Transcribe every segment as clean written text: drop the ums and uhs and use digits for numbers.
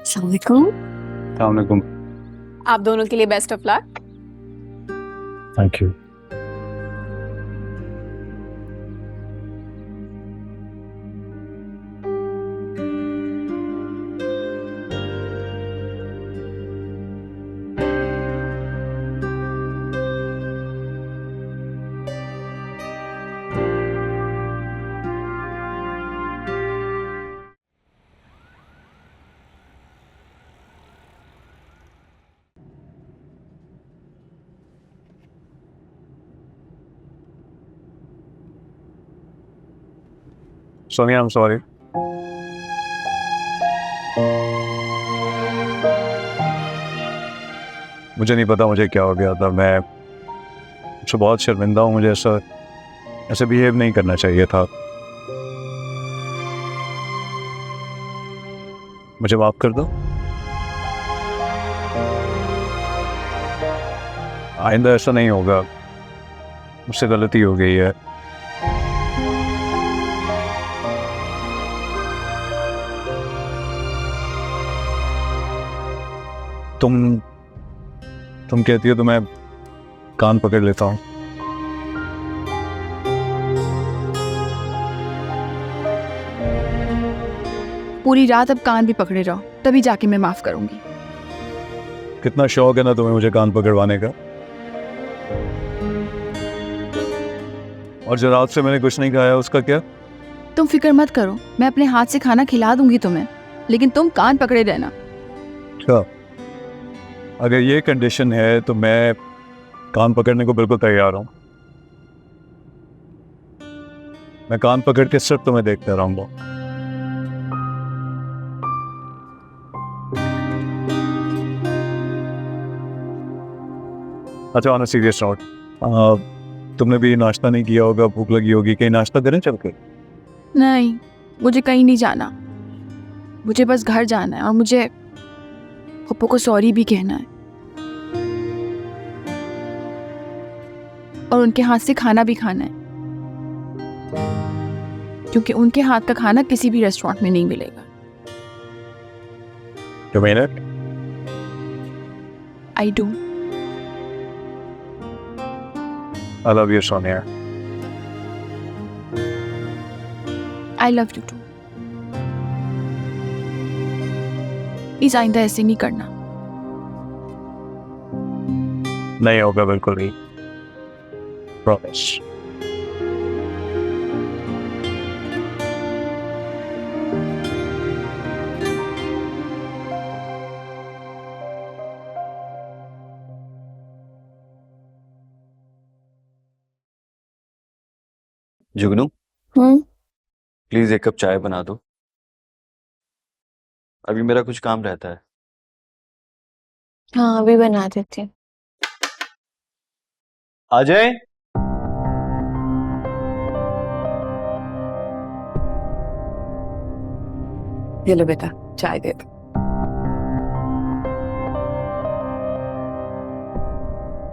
अस्सलाम वालेकुम। अस्सलाम वालेकुम। आप दोनों के लिए best of luck. Thank you. Sonia, I am sorry. मुझे नहीं पता मुझे क्या हो गया था। मैं मुझसे बहुत शर्मिंदा हूँ। मुझे ऐसे बिहेव नहीं करना चाहिए था। मुझे माफ कर दो। आइंदा ऐसा नहीं होगा। मुझसे गलती हो गई है। तुम कहती हो तो मैं कान पकड़ लेता हूँ। पूरी रात अब कान भी पकड़े रहो, तभी जाके मैं माफ करूंगी। कितना शौक है ना तुम्हें मुझे कान पकड़वाने का। और जो रात से मैंने कुछ नहीं खाया उसका क्या? तुम फिक्र मत करो, मैं अपने हाथ से खाना खिला दूंगी तुम्हें, लेकिन तुम कान पकड़े रहना। अच्छा, अगर ये कंडीशन है तो मैं कान पकड़ने को बिल्कुल तैयार हूँ। मैं कान पकड़ के सिर्फ तुम्हें देखता रहूंगा। अच्छा, ऑन अ सीरियस नोट, तुमने भी नाश्ता नहीं किया होगा, भूख लगी होगी, कहीं नाश्ता करें चल के? नहीं, मुझे कहीं नहीं जाना। मुझे बस घर जाना है और मुझे पप्पू को सॉरी भी कहना है, और उनके हाथ से खाना भी खाना है, क्योंकि उनके हाथ का खाना किसी भी रेस्टोरेंट में नहीं मिलेगा। You mean it? I do. I love you, Sonia. I love you too. Please आइंदा ऐसे नहीं करना। नहीं होगा, बिल्कुल नहीं। Promise. जुगनू, प्लीज एक कप चाय बना दो। अभी मेरा कुछ काम रहता है। हाँ, अभी बना देती हूँ। अजय, ये लो बेटा, चाय दे दो।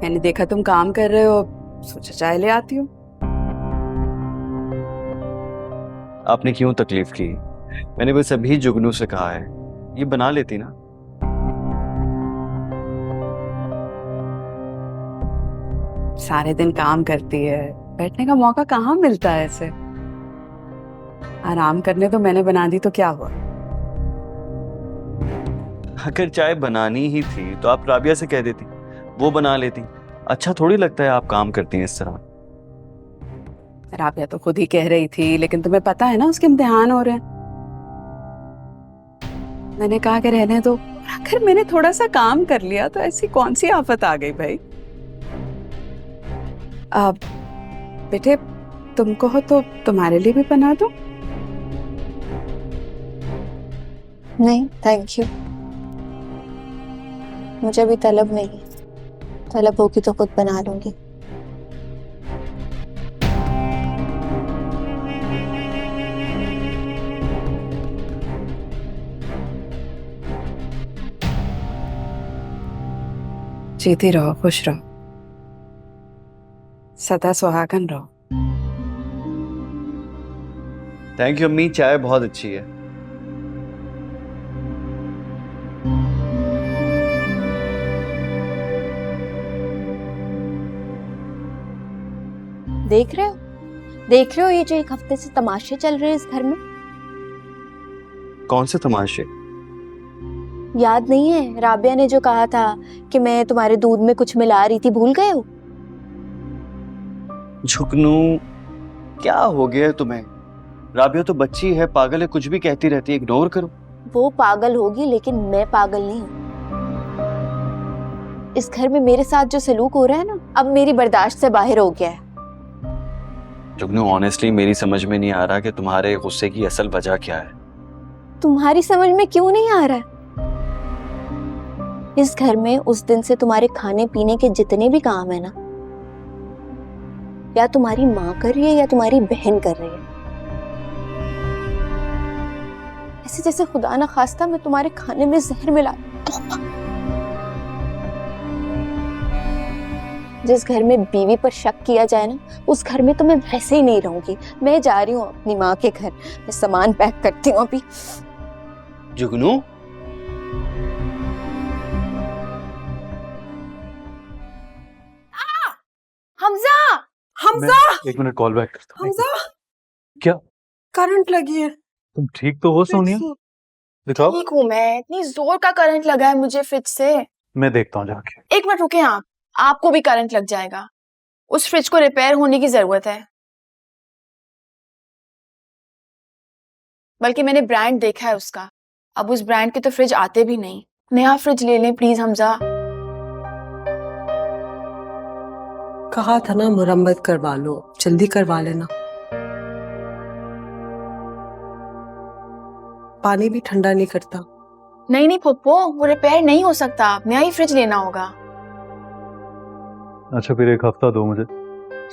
मैंने देखा तुम काम कर रहे हो, सोचा चाय ले आती हूँ। आपने क्यों तकलीफ की? मैंने बस अभी जुगनू से कहा है, ये बना लेती ना। सारे दिन काम करती है, बैठने का मौका कहाँ मिलता है ऐसे। आराम करने तो मैंने बना दी तो क्या हुआ। अगर चाय बनानी ही थी तो आप राबिया से कह देती, वो बना लेती। अच्छा थोड़ी लगता है आप काम करती हैं इस तरह। राबिया तो खुद ही कह रही थी, लेकिन तुम्हें पता है ना उसके इम्तिहान हो रहे हैं। मैंने कहा कि रहने दो। आखिर मैंने थोड़ा सा काम कर लिया तो ऐसी कौन सी आफत आ गई भाई। अब बेटे तुमको हो तो तुम्हारे लिए भी बना दो। नहीं थैंक यू, मुझे अभी तलब नहीं। तलब होगी तो खुद बना लूंगी। जीती रहो, खुश रहो, सदा सुहागन रहो। थैंक यू अम्मी, चाय बहुत अच्छी है। देख रहे हो ये जो एक हफ्ते से तमाशे चल रहे हैं इस घर में? कौन से तमाशे? याद नहीं है राबिया ने जो कहा था कि मैं तुम्हारे दूध में कुछ मिला रही थी, भूल गए हो? झुकनू, क्या हो गया है तुम्हें? राबिया तो बच्ची है, पागल है, कुछ भी कहती रहती है, इग्नोर करो। वो पागल होगी लेकिन मैं पागल नहीं हूँ। इस घर में मेरे साथ जो सलूक हो रहा है ना, अब मेरी बर्दाश्त से बाहर हो गया है। जुगनू, ऑनेस्टली मेरी समझ में नहीं आ रहा कि तुम्हारे गुस्से की असल वजह क्या है। तुम्हारी समझ में क्यों नहीं आ रहा है? इस घर में उस दिन से तुम्हारे खाने पीने के जितने भी काम है ना, या तुम्हारी माँ कर रही है या तुम्हारी बहन कर रही है। ऐसे जैसे खुदा ना खास्ता मैं तुम्हारे खाने में जहर मिला। जिस घर में बीवी पर शक किया जाए ना, उस घर में तो मैं वैसे ही नहीं रहूंगी। मैं जा रही हूँ अपनी माँ के घर, मैं सामान पैक करती हूँ अभी। जुगनू, हमजा, हमजा, एक मिनट कॉल बैक करता हूँ। हमजा, क्या? करंट लगी है। तुम ठीक तो हो सोनिया? दिखाओ। ठीक हूँ मैं, इतनी जोर का करंट लगा है मुझे फ्रिज से। मैं देखता हूँ जाके। एक मिनट रुके आप, आपको भी करंट लग जाएगा। उस फ्रिज को रिपेयर होने की जरूरत है। बल्कि मैंने ब्रांड देखा है उसका, अब उस ब्रांड के तो फ्रिज आते भी नहीं। नया फ्रिज ले लें प्लीज हमजा। कहा था ना मुरम्मत करवा लो, जल्दी करवा लेना। पानी भी ठंडा नहीं करता। नहीं नहीं पप्पो, वो रिपेयर नहीं हो सकता, नया ही फ्रिज लेना होगा। अच्छा फिर एक हफ्ता दो मुझे,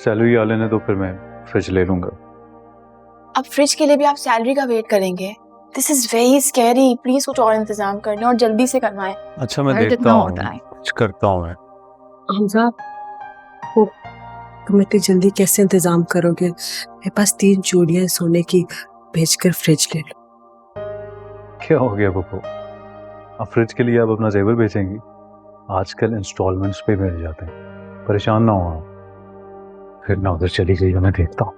सैलरी आ लेने दो, फिर मैं फ्रिज ले लूंगा। अब फ्रिज के लिए भी आप सैलरी का वेट करेंगे? This is very scary, please कुछ और इंतजाम कर लें और जल्दी से करवाएं। अच्छा मैं दर्द देखता इतना हूँ, होता है। कुछ करता हूँ मैं। हमजा, वो तुम इतनी जल्दी कैसे इंतजाम करोगे? मेरे पास 3 चूड़ियां सोने की, भेजकर फ्रिज ले लो। क्या हो गया पप्पू? अब फ्रिज के लिए आप अपना जेवर बेचेंगी? आजकल इंस्टॉलमेंट्स पे मिल जाते हैं, परेशान ना हो। फिर ना उधर चली गई, मैं देखता हूँ।